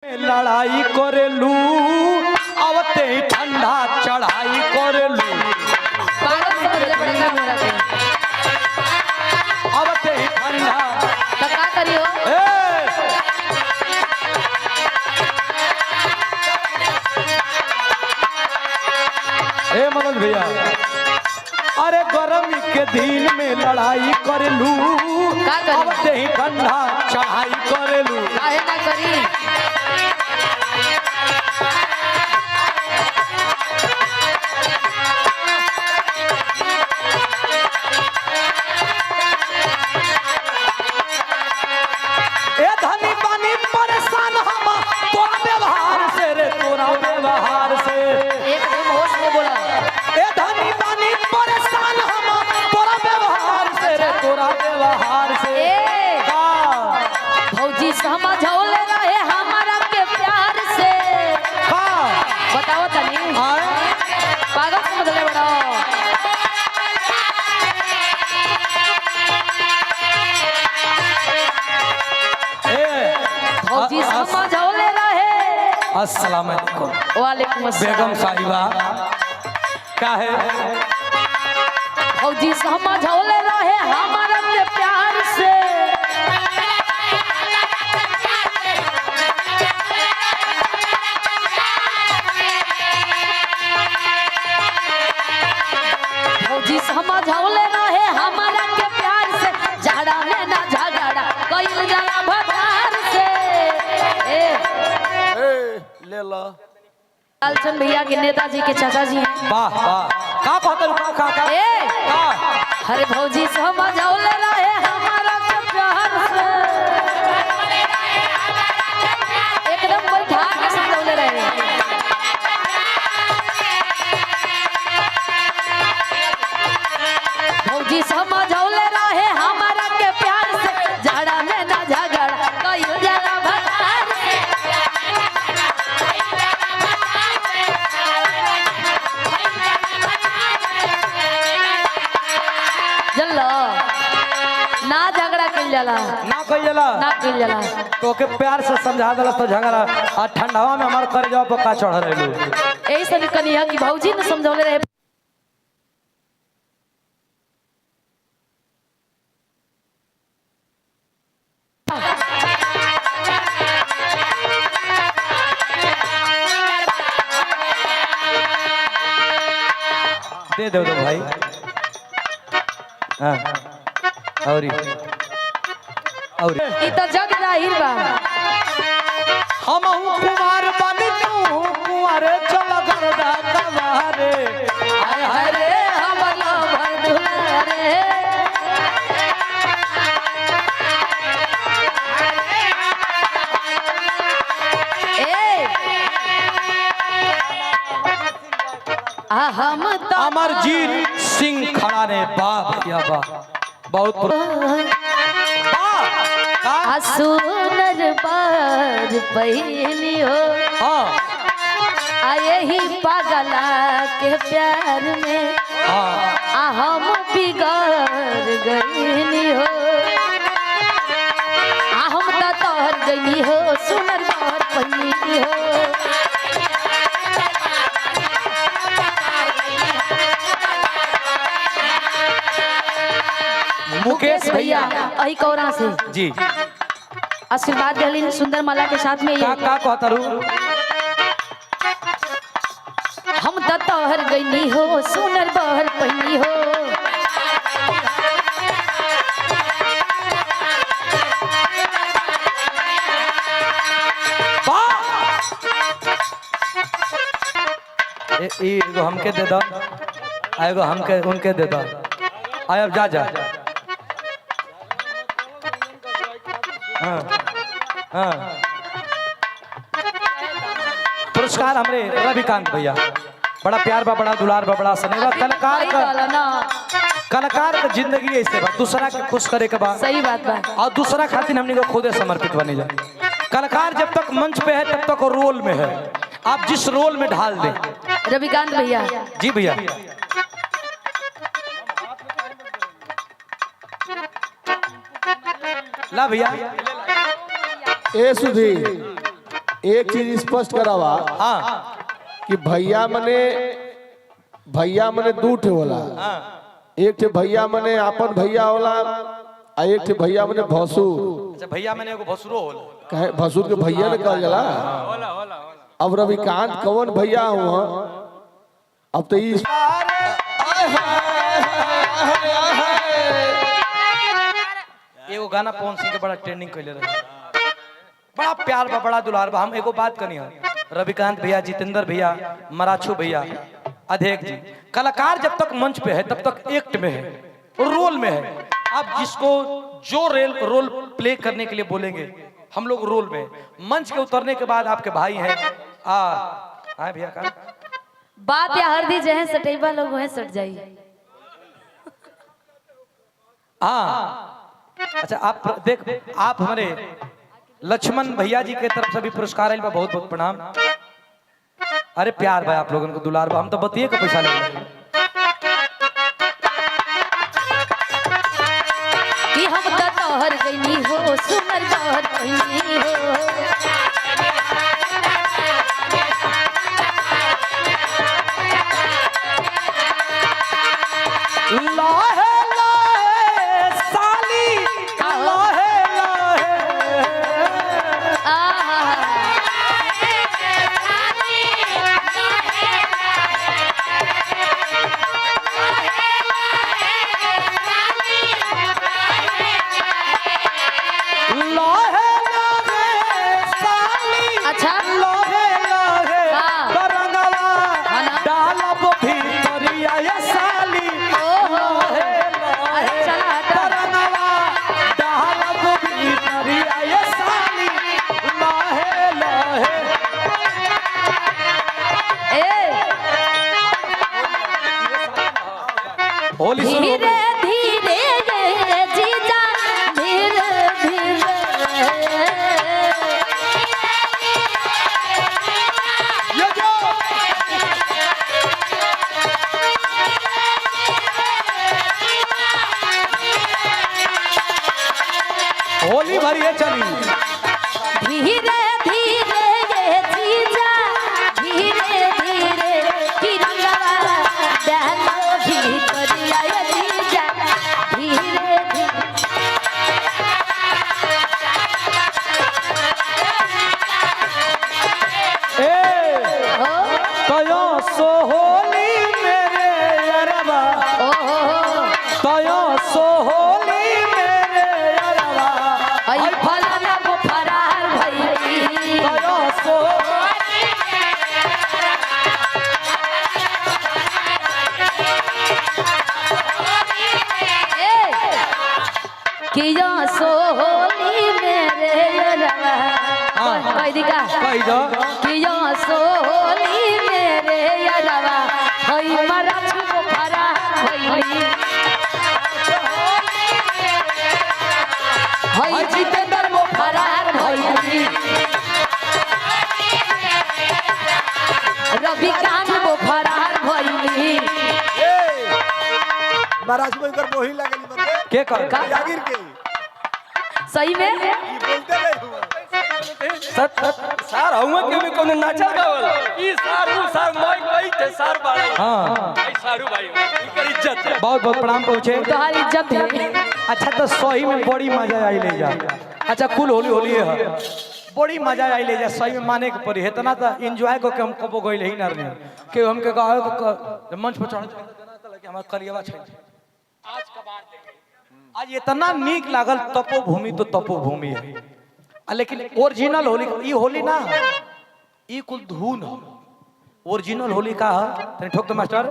लड़ाई करेलू आवते ही ठंडा चढ़ाई करेलू आवते ही ठंडा तो का करियो ए मनोज भैया अरे गर्मी के दिन में लड़ाई करेलू आवते ही ठंडा चढ़ाई करेलू काहे ना करी ए धनी पानी परेशान हम तोरा व्यवहार से रे तोरा व्यवहार से एकदम होश में बोला ए धनी पानी परेशान हम तोरा व्यवहार से रे तोरा व्यवहार से ए हाँ भौजी समझौले रहे हमारा के प्यार से हाँ बताओ तनी आए पागल समझले बड़ा ए भौजी समझौले रहे अस्सलाम वालेकुम वालेकुम अस्सलाम बेगम साहिबा क्या है भौजी समझौले रहे हमारा के प्यार से भौजी समझौले रहे हमारा के प्यार से झगड़ा में ना झगड़ा कइल जाला भतार से ले लो लालचंद भैया के नेताजी के चाचा जी हैं वाह वाह का कहत का ए का अरे भौजी समझौले रहे हमारा के प्यार से एकदम बैठा के समझौले रहे भौजी समझौले रहे हमारा के प्यार से झगड़ा में ना झगड़ा कइल जाला भतार से जल्लो ना झगड़ा कइल जाला ना कही जला ना कइल जाला तो के प्यार से समझा दलस तो झगड़ा आ ठंडावा में हमार कर जाओ पक्का चढ़ रहलू यही से कनिया की भौजी ने समझौले रहे दे दो भाई हाँ और ई तो जग जाहिर बा हम कुमार बनी तू कुंवर चल गरदा कवारे हाय हाय रे हमला भर दुलारे ए हम तो अमरजीत सिंह खड़ा ने वाह या वाह बहुत वाह सुनर बार पहिनी हो हाँ आए ही पागला के प्यार में हाँ हम बिगड़ गईनी हो हम तो तोहर गई हो सुनर बार पहिनी हो मुकेश भैया अही कौरा से जी आशीर्वाद दिली सुंदर माला के साथ में ये का कहता रू हम तो तोहर गईनी हो सुनर बहर पहिनी हो एगो हमके दे दो एगो हमके उनके दे दो आय अब जा जा हाँ हाँ पुरस्कार हमरे रविकांत भैया बड़ा प्यार बा बड़ा दुलार बा बड़ा स्नेह कलाकार का जिंदगी ऐसे बा दूसरा के खुश करे के बा सही बात बा और दूसरा खातिर हमने को खुदे समर्पित बने जा कलाकार जब तक मंच पे है तब तक रोल में है आप जिस रोल में ढाल दे रविकांत भैया जी भैया ला भैया ए सुधी एक चीज स्पष्ट करावा हाँ कि भैया मने दू ठे होला। एक ठे भैया मने अपन भैया होला आ एक ठे भैया मने भसुर। अच्छा भैया मैंने एगो भसुरो होला। कहे भसुर के भैया ने कहल जाला। अब रविकांत कौन भैया हुआ? अब तो इस एगो गाना पवन सिंह के बड़ा ट्रेंडिंग कैले रहे, बड़ा प्यार बा, बड़ा दुलार बा। हम एगो बात कनी है, रविकांत भैया, जितेंद्र भैया, मराठू भैया, अधेक जी, कलाकार जब तक मंच पे है तब तक एक्ट में है, रोल में है। आप जिसको जो रोल प्ले करने के लिए बोलेंगे, हम लोग रोल में। मंच के उतरने के बाद आपके भाई हैं आए भैया का बात या हरदी जहे सटेबा लोग वह सट जाइए। हाँ अच्छा आप देख, आप हमारे लक्ष्मण भैया जी के तरफ से भी पुरस्कार आइल बा, बहुत बहुत प्रणाम। अरे प्यार भाई आप लोगों को दुलार बा, हम तो बतिए का पैसा ले कि हम तो तोहर गईनी हो, सुनर तोहर गईनी हो। लाहे लाहे साली लाहे लाहे लाहे लाहे साली अच्छा लाहे लाहे करंगवा डालब भीतरिया ये साली लाहे लाहे करंगवा डालब भीतरिया ये साली लाहे लाहे। होली सुनो धीरे धीरे ये जीजा धीरे धीरे ये जो होली भरिए चली धीरे धीरे ये जीजा धीरे धीरे कि रंगवा डालो भीतरिया ये जीजा धीरे धीरे। ओ तयो सो होली मेरे अरबा, तयो सो होली मेरे अरबा, आई फलाना वो फरार भई। तयो सो किया सो होली मेरे रवा कह दी का कही दो किया सो होली मेरे रवा हई मरा छुपो फरा हई हई जितेंद्र वो फरार भई रविकांत वो फरार भई। महाराज को इनकर मोही लगल बंदे के कर जागीर के सही में ई बोलते नहीं हुआ सत सार हुआ के में कोनो नाचल गावल ई सार उ सार मोई कई थे सार बाड़े हाँ भाई सारू भाई इनकर इज्जत है। बहुत बहुत प्रणाम पहुँचे। तुम्हारी इज्जत है। अच्छा तो सही में बड़ी मजा आई ले जा। अच्छा कुल होली होली है, बड़ी मजा आई ले जा, सही में माने के पड़ी है। इतना तो एंजॉय को के हम कबो गइल ही ना रहे कि हम के गावे को मंच पर चढ़ के हमार करियवा छै आज कबार दे। आज इतना नीक लागल, तपोभूमि तो तपोभूमि है, लेकिन ओरिजिनल होली ई होली ना है, ई कुल धुन है। ओरिजिनल होली का है, तनी ठोक दो मास्टर।